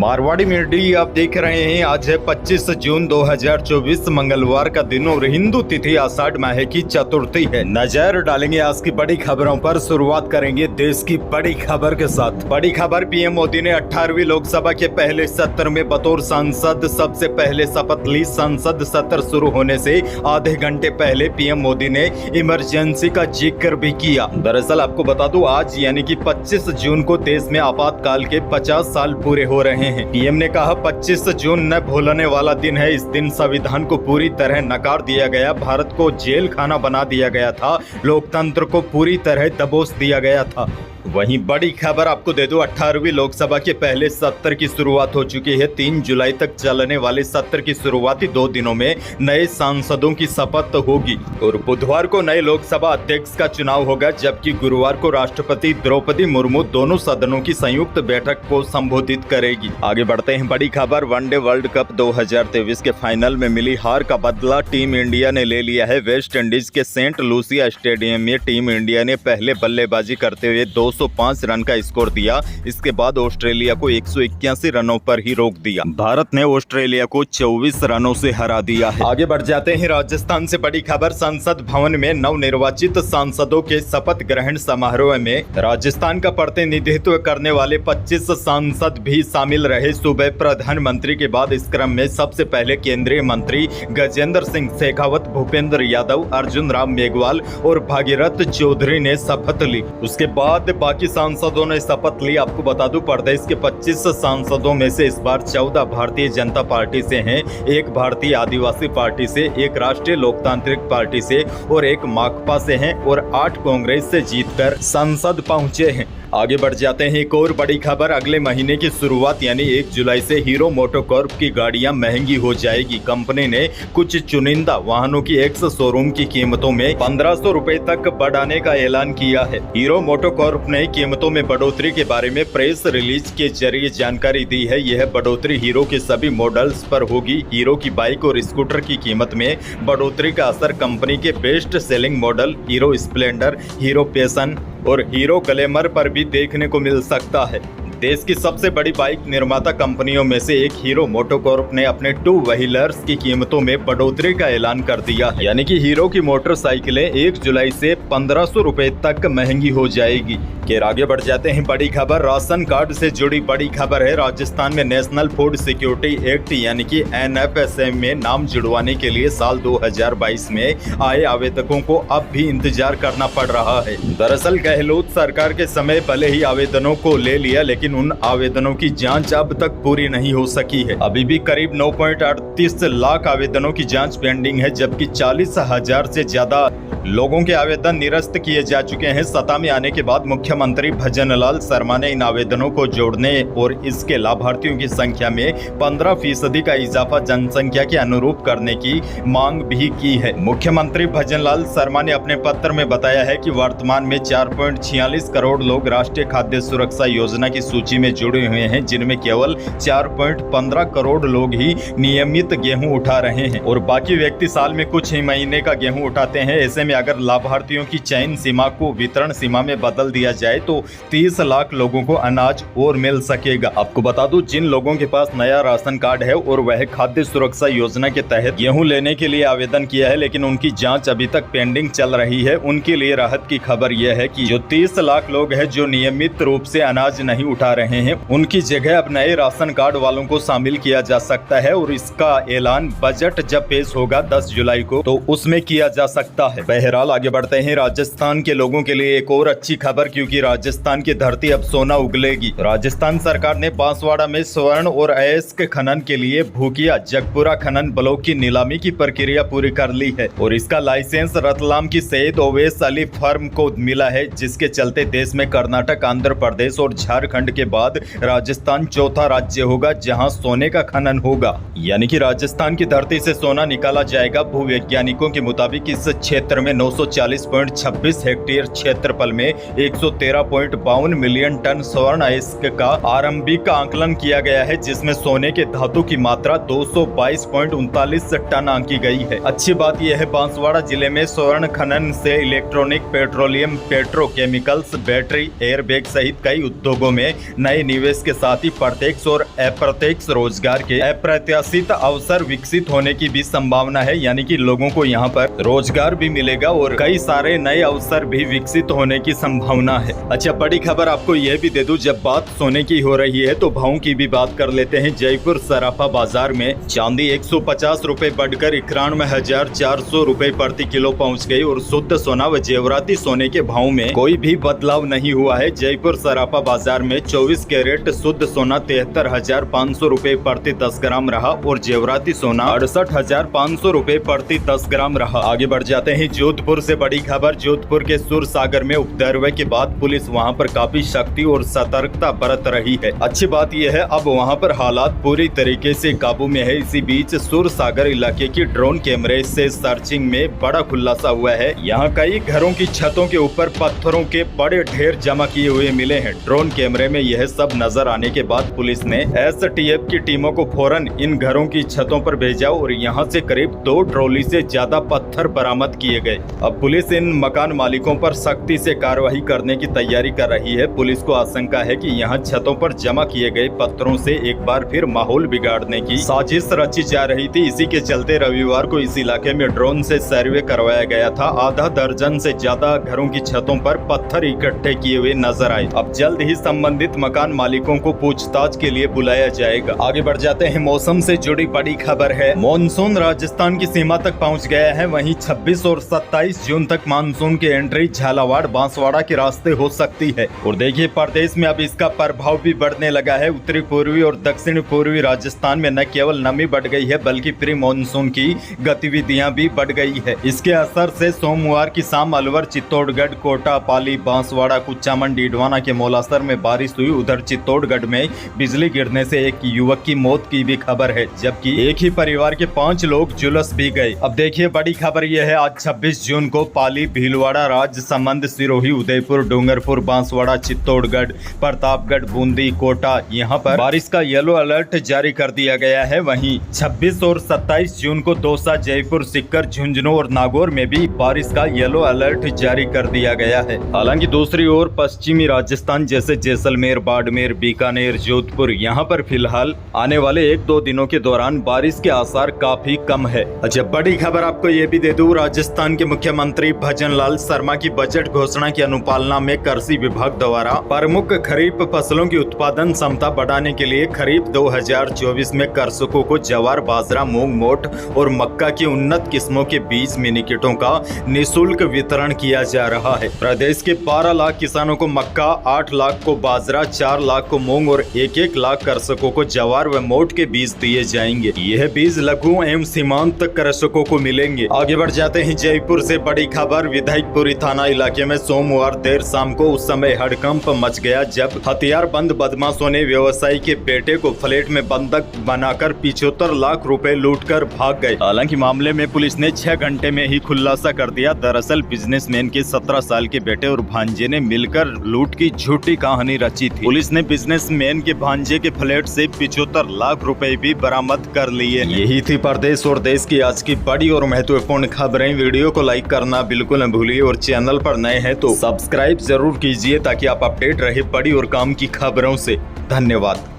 Marwari media आप देख रहे हैं। आज है 25 जून 2024 मंगलवार का दिन और हिंदू तिथि आषाढ़ माह की चतुर्थी है। नजर डालेंगे आज की बड़ी खबरों पर। शुरुआत करेंगे देश की बड़ी खबर के साथ। बड़ी खबर, पीएम मोदी ने 18वीं लोकसभा के पहले सत्र में बतौर सांसद सबसे पहले शपथ ली। संसद सत्र शुरू होने से आधे घंटे पहले पीएम मोदी ने इमरजेंसी का जिक्र भी किया। दरअसल आपको बता दूं, आज यानी कि 25 जून को देश में आपातकाल के 50 साल पूरे हो रहे हैं। पीएम ने कहा 25 जून न भूलने वाला दिन है। इस दिन संविधान को पूरी तरह नकार दिया गया, भारत को जेल खाना बना दिया गया था, लोकतंत्र को पूरी तरह दबोच दिया गया था। वहीं बड़ी खबर आपको दे दूं, 18वीं लोकसभा के पहले सत्र की शुरुआत हो चुकी है। 3 जुलाई तक चलने वाले सत्र की शुरुआती 2 दिनों में नए सांसदों की शपथ होगी और बुधवार को नए लोकसभा अध्यक्ष का चुनाव होगा, जबकि गुरुवार को राष्ट्रपति द्रौपदी मुर्मू दोनों सदनों की संयुक्त बैठक को संबोधित करेगी। आगे बढ़ते हैं। बड़ी खबर, वनडे वर्ल्ड कप 2023 के फाइनल में मिली हार का बदला टीम इंडिया ने ले लिया है। वेस्ट इंडीज के सेंट लूसिया स्टेडियम में टीम इंडिया ने पहले बल्लेबाजी करते हुए 205 रन का स्कोर दिया। इसके बाद ऑस्ट्रेलिया को 181 रनों पर ही रोक दिया। भारत ने ऑस्ट्रेलिया को 24 रनों से हरा दिया है। आगे बढ़ जाते हैं राजस्थान से। बड़ी खबर, संसद भवन में नवनिर्वाचित सांसदों के शपथ ग्रहण समारोह में राजस्थान का प्रतिनिधित्व करने वाले 25 सांसद भी शामिल रहे। सुबह प्रधानमंत्री के बाद इस क्रम में सबसे पहले केंद्रीय मंत्री गजेंद्र सिंह शेखावत, भूपेंद्र यादव, अर्जुन राम मेघवाल और भागीरथ चौधरी ने शपथ ली। उसके बाद बाकी सांसदों ने शपथ ली। आपको बता दूं, प्रदेश के 25 सांसदों में से इस बार 14 भारतीय जनता पार्टी से हैं, 1 भारतीय आदिवासी पार्टी से, 1 राष्ट्रीय लोकतांत्रिक पार्टी से और 1 माकपा से हैं और 8 कांग्रेस से जीतकर संसद पहुंचे हैं। आगे बढ़ जाते हैं। एक और बड़ी खबर, अगले महीने की शुरुआत यानी 1 जुलाई से हीरो मोटोकॉर्प की गाड़ियां महंगी हो जाएगी। कंपनी ने कुछ चुनिंदा वाहनों की एक्स शोरूम की कीमतों में 1500 रुपए तक बढ़ाने का ऐलान किया है। हीरो मोटोकॉर्प ने कीमतों में बढ़ोतरी के बारे में प्रेस रिलीज के जरिए जानकारी दी है। यह बढ़ोतरी हीरो के सभी मॉडल्स पर होगी। हीरो की बाइक और स्कूटर की कीमत में बढ़ोतरी का असर कंपनी के best selling model hero Splendor, hero passion और हीरो ग्लैमर पर भी देखने को मिल सकता है। देश की सबसे बड़ी बाइक निर्माता कंपनियों में से एक हीरो मोटोकॉर्प ने अपने 2 व्हीलर्स की कीमतों में बढ़ोतरी का ऐलान कर दिया है। यानी कि हीरो की मोटरसाइकिलें 1 जुलाई से 1500 रुपए तक महंगी हो जाएगी। आगे बढ़ जाते हैं। बड़ी खबर, राशन कार्ड से जुड़ी बड़ी खबर है। राजस्थान में नेशनल फूड सिक्योरिटी एक्ट यानी कि NFSA में नाम जुड़वाने के लिए साल 2022 में आए आवेदकों को अब भी इंतजार करना पड़ रहा है। दरअसल गहलोत सरकार के समय भले ही आवेदनों को ले लिया, लेकिन उन आवेदनों की जांच अब तक पूरी नहीं हो सकी है। अभी भी करीब 9.38 लाख आवेदनों की जांच पेंडिंग है, जबकि 40,000 से ज्यादा लोगों के आवेदन निरस्त किए जा चुके हैं। सत्ता में आने के बाद मुख्यमंत्री भजनलाल शर्मा ने इन आवेदनों को जोड़ने और इसके लाभार्थियों की संख्या में 15% का इजाफा जनसंख्या के अनुरूप करने की मांग भी की है। मुख्यमंत्री भजनलाल शर्मा ने अपने पत्र में बताया है कि वर्तमान में 4.46 करोड़ लोग राष्ट्रीय खाद्य सुरक्षा योजना की सूची में जुड़े हुए हैं, जिनमें केवल 4.15 करोड़ लोग ही नियमित गेहूं उठा रहे हैं और बाकी व्यक्ति साल में कुछ ही महीने का गेहूं उठाते हैं। ऐसे में अगर लाभार्थियों की चयन सीमा को वितरण सीमा में बदल दिया जाए तो 30 लाख लोगों को अनाज और मिल सकेगा। आपको बता दूं, जिन लोगों के पास नया राशन कार्ड है और वह खाद्य सुरक्षा योजना के तहत गेहूं लेने के लिए आवेदन किया है, लेकिन उनकी जांच अभी तक पेंडिंग चल रही है, उनके लिए राहत की खबर यह है कि जो 30 लाख लोग हैं जो नियमित रूप से अनाज नहीं उठा रहे हैं, उनकी जगह अब नए राशन कार्ड वालों को शामिल किया जा सकता है और इसका ऐलान बजट जब पेश होगा 10 जुलाई को तो उसमें किया जा सकता है। बहरहाल आगे बढ़ते हैं। राजस्थान के लोगों के लिए एक और अच्छी खबर, क्योंकि राजस्थान की धरती अब सोना उगलेगी। राजस्थान सरकार ने बांसवाड़ा में स्वर्ण और अयस्क खनन के लिए भूकिया जगपुरा खनन ब्लॉक की नीलामी की प्रक्रिया पूरी कर ली है और इसका लाइसेंस रतलाम की सैयद ओवैस अली फर्म को मिला है, जिसके चलते देश में कर्नाटक, आंध्र प्रदेश और झारखंड के बाद राजस्थान चौथा राज्य होगा जहां सोने का खनन होगा। यानी कि राजस्थान की धरती से सोना निकाला जाएगा। भूवैज्ञानिकों के मुताबिक इस क्षेत्र में 940.26 हेक्टेयर क्षेत्रफल में 113.52 मिलियन टन स्वर्ण अयस्क का आरंभिक आंकलन किया गया है, जिसमें सोने के धातु की मात्रा 222.39 टन आंकी गई है। अच्छी बात यह है, बांसवाड़ा जिले में स्वर्ण खनन से electronic, petroleum, petrochemicals, battery, airbag सहित कई उद्योगों में नए निवेश के साथ ही प्रत्यक्ष और अप्रत्यक्ष रोजगार के अप्रत्याशित अवसर विकसित होने की भी संभावना है। यानी कि लोगों को यहाँ पर रोजगार भी मिलेगा और कई सारे नए अवसर भी विकसित होने की संभावना है। अच्छा, बड़ी खबर आपको यह भी दे दूं, जब बात सोने की हो रही है तो भावों की भी बात कर लेते हैं। जयपुर सराफा बाजार में चांदी 150 रुपए बढ़कर 91,400 रुपए प्रति किलो पहुँच गई और शुद्ध सोना व जेवराती सोने के भाव में कोई भी बदलाव नहीं हुआ है। जयपुर सराफा बाजार में 24 कैरेट शुद्ध सोना 73,500 रुपए प्रति 10 ग्राम रहा और जेवराती सोना 68,500 रुपए प्रति 10 ग्राम रहा। आगे बढ़ जाते हैं जोधपुर से बड़ी खबर। जोधपुर के सुरसागर में उपद्रव के बाद पुलिस वहां पर काफी सख्ती और सतर्कता बरत रही है। अच्छी बात यह है, अब वहां पर हालात पूरी तरीके से काबू में है। इसी बीच सुरसागर इलाके की ड्रोन कैमरे से सर्चिंग में बड़ा खुलासा हुआ है। यहाँ कई घरों की छतों के ऊपर पत्थरों के बड़े ढेर जमा किए हुए मिले हैं। ड्रोन कैमरे में यह सब नजर आने के बाद पुलिस ने एसटीएफ की टीमों को फौरन इन घरों की छतों पर भेजा और यहाँ से करीब 2 ट्रॉली से ज्यादा पत्थर बरामद किए गए। अब पुलिस इन मकान मालिकों पर सख्ती से कार्रवाई करने की तैयारी कर रही है। पुलिस को आशंका है कि यहाँ छतों पर जमा किए गए पत्थरों से एक बार फिर माहौल बिगाड़ने की साजिश रची जा रही थी। इसी के चलते रविवार को इस इलाके में ड्रोन से सर्वे करवाया गया था। आधा दर्जन से ज्यादा घरों की छतों पर पत्थर इकट्ठे किए हुए नजर आए। अब जल्द ही संबंधित मकान मालिकों को पूछताछ के लिए बुलाया जाएगा। आगे बढ़ जाते हैं, मौसम से जुड़ी बड़ी खबर है। मॉनसून राजस्थान की सीमा तक पहुंच गया है। वहीं 26 और 27 जून तक मानसून की एंट्री झालावाड़, बांसवाड़ा के रास्ते हो सकती है। और देखिए, प्रदेश में अब इसका प्रभाव भी बढ़ने लगा है। उत्तरी पूर्वी और दक्षिण पूर्वी राजस्थान में न केवल नमी बढ़ गई है बल्कि प्री मानसून की गतिविधियां भी बढ़ गई है। इसके असर से सोमवार की शाम अलवर, चित्तौड़गढ़, कोटा, पाली, बांसवाड़ा, कुचामन, डीडवाना के मोलासर में बारिश हुई। उधर चित्तौड़गढ़ में बिजली गिरने से एक युवक की मौत की भी खबर है, जबकि एक ही परिवार के 5 लोग झुलस भी गए। अब देखिए, बड़ी खबर यह है, आज 26 जून को पाली, भीलवाड़ा, राजसमंद, सिरोही, उदयपुर, डूंगरपुर, बांसवाड़ा, चित्तौड़गढ़, प्रतापगढ़, बूंदी, कोटा, यहाँ पर बारिश का येलो अलर्ट जारी कर दिया गया है। वहीं 26 और 27 जून को दौसा, जयपुर, सीकर, झुंझुनू और नागौर में भी बारिश का येलो अलर्ट जारी कर दिया गया है। हालांकि दूसरी ओर पश्चिमी राजस्थान जैसे जैसलमेर, बाड़मेर, बीकानेर, जोधपुर, यहाँ पर फिलहाल आने वाले 1-2 दिनों के दौरान बारिश के आसार काफी कम है। अच्छा, बड़ी खबर आपको ये भी दे दूं, राजस्थान के मुख्यमंत्री भजनलाल शर्मा की बजट घोषणा की अनुपालना में कृषि विभाग द्वारा प्रमुख खरीफ फसलों की उत्पादन क्षमता बढ़ाने के लिए खरीफ 2024 में कृषकों को ज्वार, बाजरा, मूंग, मोठ और मक्का की उन्नत किस्मों के बीज मिनी किटों का निःशुल्क वितरण किया जा रहा है। प्रदेश के 12 लाख किसानों को मक्का, 8 लाख को बाजरा, 4 लाख को मूंग और 1-1 लाख कृषकों को ज्वार व मोठ के बीज दिए जाएंगे। यह बीज लघु एवं सीमांत कृषकों को मिलेंगे। आगे बढ़ जाते हैं, जयपुर से बड़ी खबर। विधायकपुरी थाना इलाके में सोमवार देर शाम को उस समय हड़कंप मच गया जब हथियारबंद बदमाशों ने व्यवसायी के बेटे को फ्लैट में बंधक बनाकर 75 लाख रुपए लूटकर भाग गए। हालांकि मामले में पुलिस ने 6 घंटे में ही खुलासा कर दिया। दरअसल बिजनेसमैन के 17 साल के बेटे और भांजे ने मिलकर लूट की झूठी कहानी रची थी। पुलिस ने बिजनेसमैन के भांजे के फ्लैट से 75 लाख रुपए भी बरामद कर लिए। यही थी प्रदेश और देश की आज की बड़ी और महत्वपूर्ण खबरें। वीडियो को लाइक करना बिल्कुल न भूलिए और चैनल पर नए हैं तो सब्सक्राइब जरूर कीजिए ताकि आप अपडेट रहे बड़ी और काम की खबरों से। धन्यवाद।